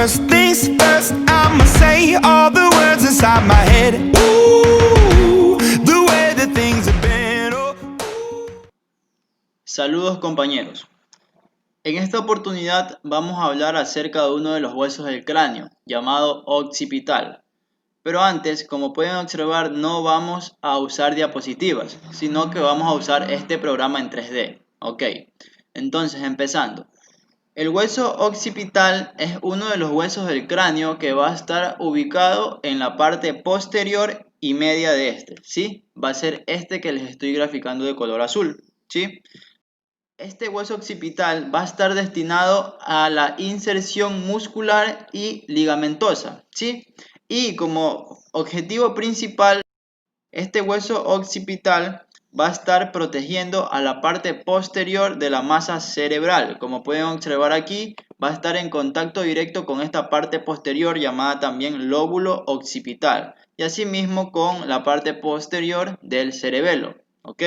First things first, I'ma say all the words inside my head. Ooh, the way that things have been. Oh. Saludos compañeros. En esta oportunidad vamos a hablar acerca de uno de los huesos del cráneo, llamado occipital. Pero antes, como pueden observar, no vamos a usar diapositivas, sino que vamos a usar este programa en 3D. Ok, entonces empezando. El hueso occipital es uno de los huesos del cráneo que va a estar ubicado en la parte posterior y media de este, ¿sí? Va a ser este que les estoy graficando de color azul, ¿sí? Este hueso occipital va a estar destinado a la inserción muscular y ligamentosa, ¿sí? Y como objetivo principal, este hueso occipital va a estar protegiendo a la parte posterior de la masa cerebral. Como pueden observar aquí, va a estar en contacto directo con esta parte posterior llamada también lóbulo occipital y asimismo con la parte posterior del cerebelo, ¿ok?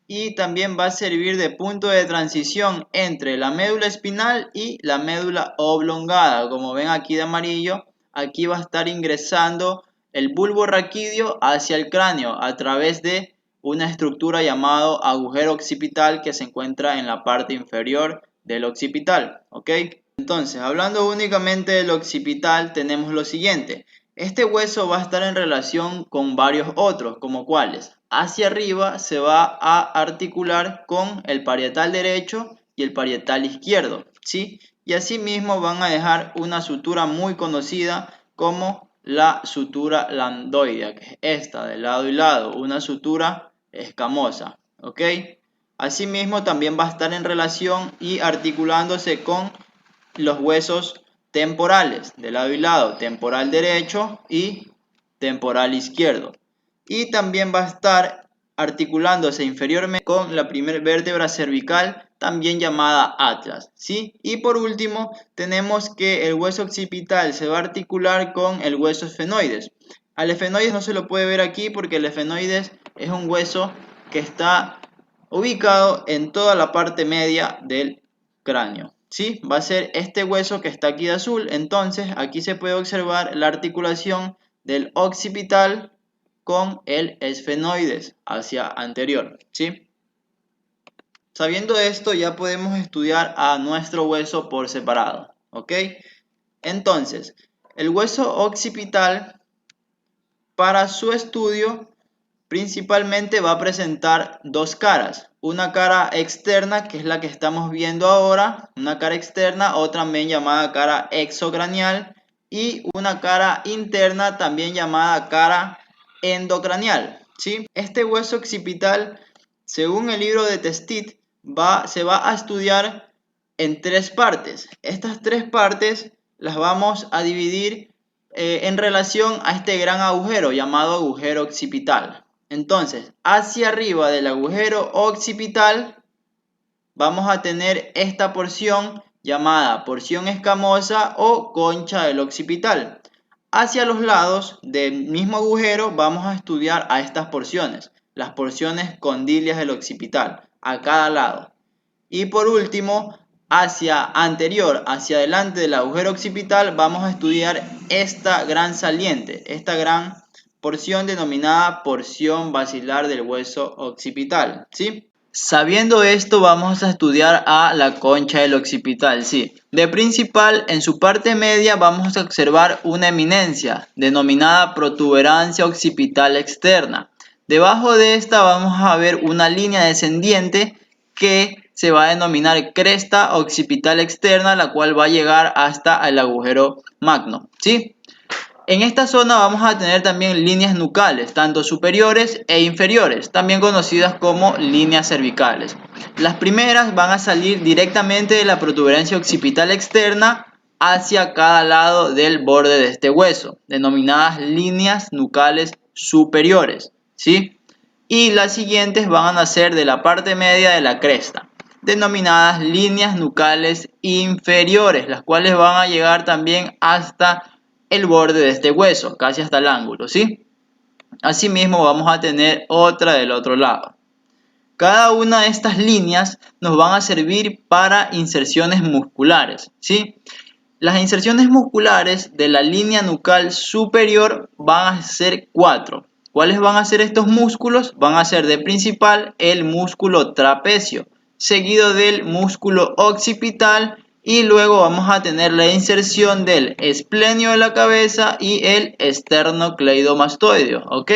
Y también va a servir de punto de transición entre la médula espinal y la médula oblongada. Como ven aquí de amarillo, aquí va a estar ingresando el bulbo raquídeo hacia el cráneo a través de una estructura llamada agujero occipital que se encuentra en la parte inferior del occipital, ¿ok? Entonces, hablando únicamente del occipital, tenemos lo siguiente. Este hueso va a estar en relación con varios otros, como cuáles. Hacia arriba se va a articular con el parietal derecho y el parietal izquierdo, ¿sí? Y asimismo van a dejar una sutura muy conocida como la sutura lambdoidea, que es esta de lado y lado, una sutura escamosa, ¿ok? Asimismo también va a estar en relación y articulándose con los huesos temporales de lado y lado, temporal derecho y temporal izquierdo. Y también va a estar articulándose inferiormente con la primera vértebra cervical, también llamada atlas, ¿sí? Y por último, tenemos que el hueso occipital se va a articular con el hueso esfenoides. Al esfenoides no se lo puede ver aquí porque el esfenoides es un hueso que está ubicado en toda la parte media del cráneo, ¿sí? Va a ser este hueso que está aquí de azul. Entonces aquí se puede observar la articulación del occipital con el esfenoides hacia anterior, ¿sí? Sabiendo esto, ya podemos estudiar a nuestro hueso por separado, ¿ok? Entonces, el hueso occipital, para su estudio, principalmente va a presentar dos caras. Una cara externa, que es la que estamos viendo ahora, una cara externa, o también llamada cara exocranial, y una cara interna, también llamada cara endocranial, ¿sí? Este hueso occipital, según el libro de Testit, se va a estudiar en tres partes. Estas tres partes las vamos a dividir en relación a este gran agujero llamado agujero occipital. Entonces, hacia arriba del agujero occipital vamos a tener esta porción llamada porción escamosa o concha del occipital. Hacia los lados del mismo agujero vamos a estudiar a estas porciones, las porciones condilias del occipital, a cada lado. Y por último, hacia adelante del agujero occipital, vamos a estudiar esta gran saliente, esta gran porción denominada porción basilar del hueso occipital, ¿sí? Sabiendo esto, vamos a estudiar a la concha del occipital, ¿sí? De principal, en su parte media vamos a observar una eminencia denominada protuberancia occipital externa. Debajo de esta vamos a ver una línea descendiente que se va a denominar cresta occipital externa, la cual va a llegar hasta el agujero magno, ¿sí? En esta zona vamos a tener también líneas nucales, tanto superiores e inferiores, también conocidas como líneas cervicales. Las primeras van a salir directamente de la protuberancia occipital externa hacia cada lado del borde de este hueso, denominadas líneas nucales superiores, ¿sí? Y las siguientes van a nacer de la parte media de la cresta, denominadas líneas nucales inferiores, las cuales van a llegar también hasta el borde de este hueso, casi hasta el ángulo, ¿sí? Asimismo vamos a tener otra del otro lado. Cada una de estas líneas nos van a servir para inserciones musculares, ¿sí? Las inserciones musculares de la línea nucal superior van a ser 4. ¿Cuáles van a ser estos músculos? Van a ser de principal el músculo trapecio, seguido del músculo occipital, y luego vamos a tener la inserción del esplenio de la cabeza y el esternocleidomastoideo, ¿ok?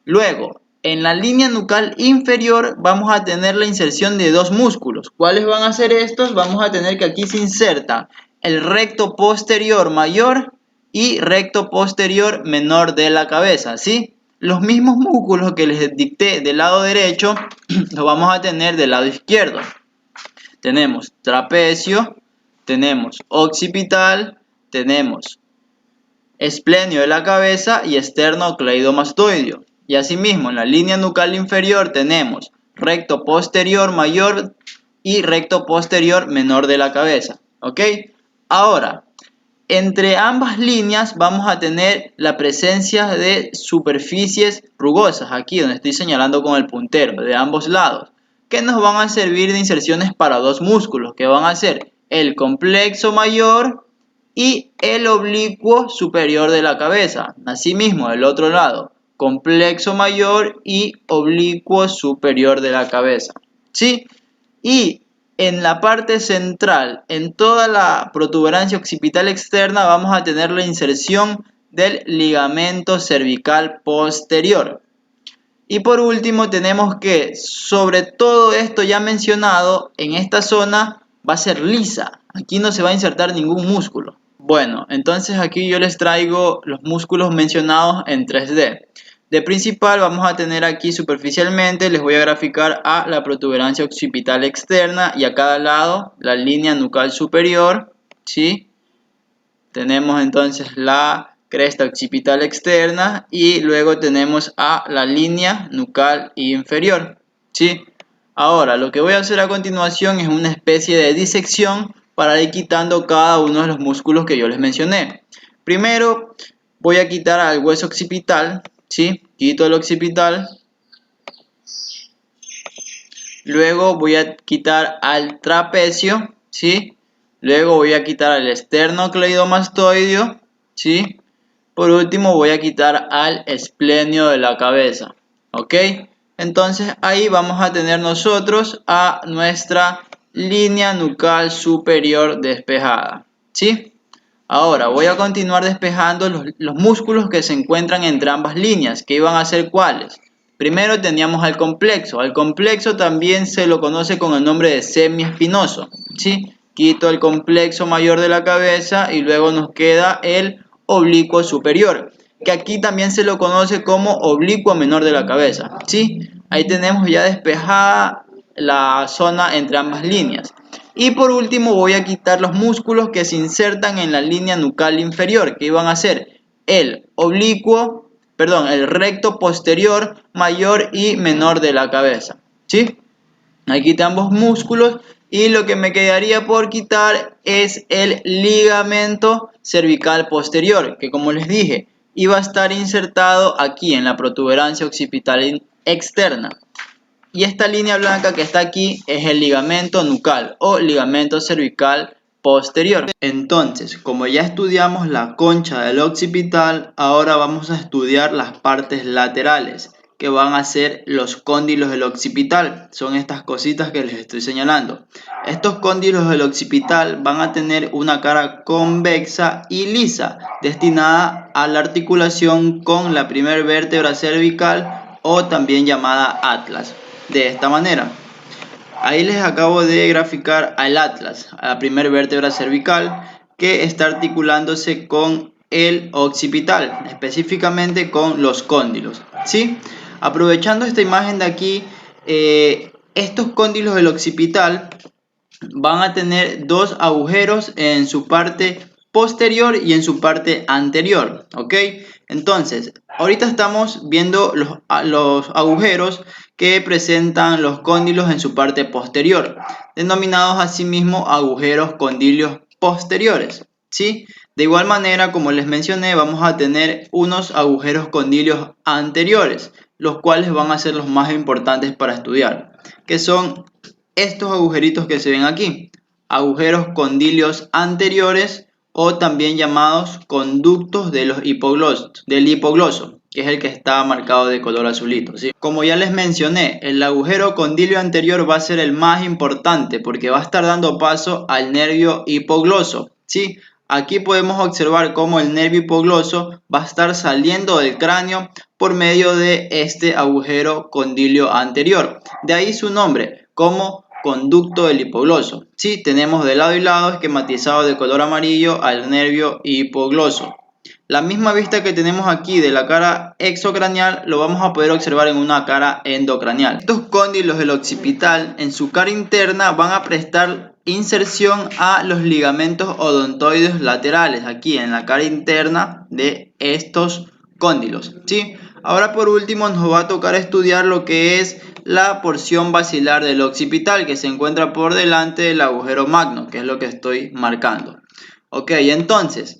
Luego, en la línea nucal inferior vamos a tener la inserción de dos músculos. ¿Cuáles van a ser estos? Vamos a tener que aquí se inserta el recto posterior mayor y recto posterior menor de la cabeza, ¿sí? Los mismos músculos que les dicté del lado derecho los vamos a tener del lado izquierdo. Tenemos trapecio, tenemos occipital, tenemos esplenio de la cabeza y esternocleidomastoideo. Y asimismo, en la línea nucal inferior tenemos recto posterior mayor y recto posterior menor de la cabeza, ¿ok? Ahora, entre ambas líneas vamos a tener la presencia de superficies rugosas, aquí donde estoy señalando con el puntero, de ambos lados, que nos van a servir de inserciones para dos músculos, que van a ser el complexo mayor y el oblicuo superior de la cabeza. Asimismo, del otro lado, complexo mayor y oblicuo superior de la cabeza, ¿sí? Y en la parte central, en toda la protuberancia occipital externa, vamos a tener la inserción del ligamento cervical posterior. Y por último tenemos que sobre todo esto ya mencionado, en esta zona va a ser lisa. Aquí no se va a insertar ningún músculo. Bueno, entonces aquí yo les traigo los músculos mencionados en 3D. De principal vamos a tener aquí superficialmente, les voy a graficar a la protuberancia occipital externa y a cada lado la línea nucal superior, ¿sí? Tenemos entonces la cresta occipital externa y luego tenemos a la línea nucal inferior, ¿sí? Ahora, lo que voy a hacer a continuación es una especie de disección para ir quitando cada uno de los músculos que yo les mencioné. Primero voy a quitar al hueso occipital, ¿sí? Quito el occipital. Luego voy a quitar al trapecio, ¿sí? Luego voy a quitar al esternocleidomastoideo, ¿sí? Por último voy a quitar al esplenio de la cabeza, ¿ok? Entonces ahí vamos a tener nosotros a nuestra línea nucal superior despejada, ¿sí? Ahora voy a continuar despejando los músculos que se encuentran entre ambas líneas, que iban a ser ¿cuáles? Primero teníamos al complexo también se lo conoce con el nombre de semiespinoso, ¿sí? Quito el complexo mayor de la cabeza y luego nos queda el oblicuo superior, que aquí también se lo conoce como oblicuo menor de la cabeza, ¿sí? Ahí tenemos ya despejada la zona entre ambas líneas. Y por último voy a quitar los músculos que se insertan en la línea nucal inferior, que iban a ser el el recto posterior mayor y menor de la cabeza, ¿sí? Ahí quité ambos músculos y lo que me quedaría por quitar es el ligamento cervical posterior, que como les dije, iba a estar insertado aquí en la protuberancia occipital externa. Y esta línea blanca que está aquí es el ligamento nucal o ligamento cervical posterior. Entonces, como ya estudiamos la concha del occipital, ahora vamos a estudiar las partes laterales, que van a ser los cóndilos del occipital. Son estas cositas que les estoy señalando. Estos cóndilos del occipital van a tener una cara convexa y lisa, destinada a la articulación con la primera vértebra cervical o también llamada atlas. De esta manera, ahí les acabo de graficar al atlas, a la primera vértebra cervical, que está articulándose con el occipital, específicamente con los cóndilos, ¿sí? Aprovechando esta imagen de aquí, estos cóndilos del occipital van a tener dos agujeros en su parte posterior y en su parte anterior, ¿ok? Entonces, ahorita estamos viendo los agujeros que presentan los cóndilos en su parte posterior, denominados asimismo agujeros condilios posteriores, ¿sí? De igual manera, como les mencioné, vamos a tener unos agujeros condilios anteriores, los cuales van a ser los más importantes para estudiar, que son estos agujeritos que se ven aquí. agujeros condilios anteriores o también llamados conductos de los del hipogloso, que es el que está marcado de color azulito, ¿sí? Como ya les mencioné, el agujero condilio anterior va a ser el más importante porque va a estar dando paso al nervio hipogloso, ¿sí? Aquí podemos observar cómo el nervio hipogloso va a estar saliendo del cráneo por medio de este agujero condilio anterior. De ahí su nombre, como conducto del hipogloso. Sí, tenemos de lado y lado esquematizado de color amarillo al nervio hipogloso. La misma vista que tenemos aquí de la cara exocranial lo vamos a poder observar en una cara endocranial. Estos cóndilos del occipital en su cara interna van a prestar inserción a los ligamentos odontoides laterales aquí en la cara interna de estos cóndilos, ¿sí? Ahora por último nos va a tocar estudiar lo que es la porción basilar del occipital que se encuentra por delante del agujero magno, que es lo que estoy marcando. Ok, entonces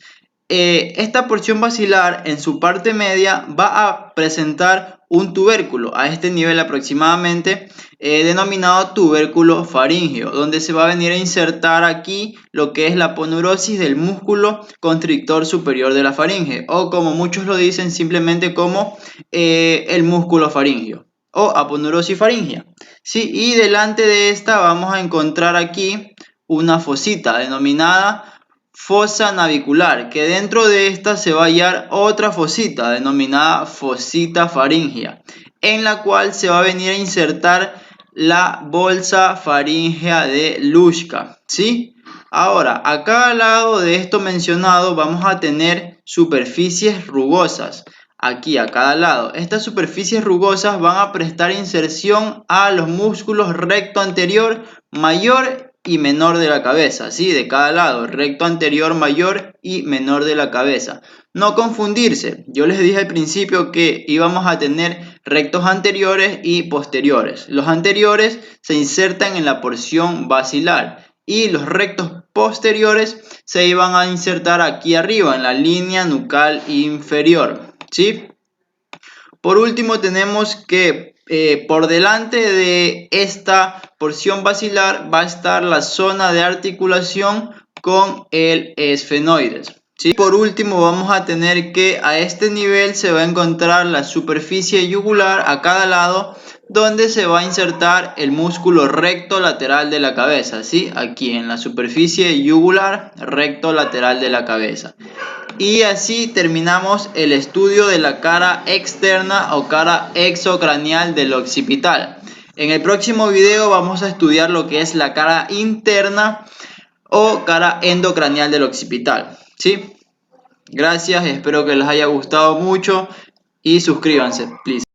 esta porción basilar en su parte media va a presentar un tubérculo a este nivel aproximadamente denominado tubérculo faríngeo, donde se va a venir a insertar aquí lo que es la aponeurosis del músculo constrictor superior de la faringe, o como muchos lo dicen simplemente como el músculo faríngeo o aponeurosis faríngea, ¿sí? Y delante de esta vamos a encontrar aquí una fosita denominada fosa navicular, que dentro de esta se va a hallar otra fosita denominada fosita faríngea, en la cual se va a venir a insertar la bolsa faríngea de Luschka, ¿sí? Ahora, a cada lado de esto mencionado vamos a tener superficies rugosas. Aquí a cada lado. Estas superficies rugosas van a prestar inserción a los músculos recto anterior, mayor y menor de la cabeza, ¿sí? De cada lado, recto anterior, mayor y menor de la cabeza. No confundirse, yo les dije al principio que íbamos a tener rectos anteriores y posteriores. Los anteriores se insertan en la porción basilar y los rectos posteriores se iban a insertar aquí arriba en la línea nucal inferior, ¿sí? Por último tenemos que por delante de esta porción basilar va a estar la zona de articulación con el esfenoides, ¿sí? Por último vamos a tener que a este nivel se va a encontrar la superficie yugular a cada lado, donde se va a insertar el músculo recto lateral de la cabeza, ¿sí? Aquí en la superficie yugular recto lateral de la cabeza. Y así terminamos el estudio de la cara externa o cara exocranial del occipital. En el próximo video vamos a estudiar lo que es la cara interna o cara endocranial del occipital, ¿sí? Gracias, espero que les haya gustado mucho y suscríbanse, please.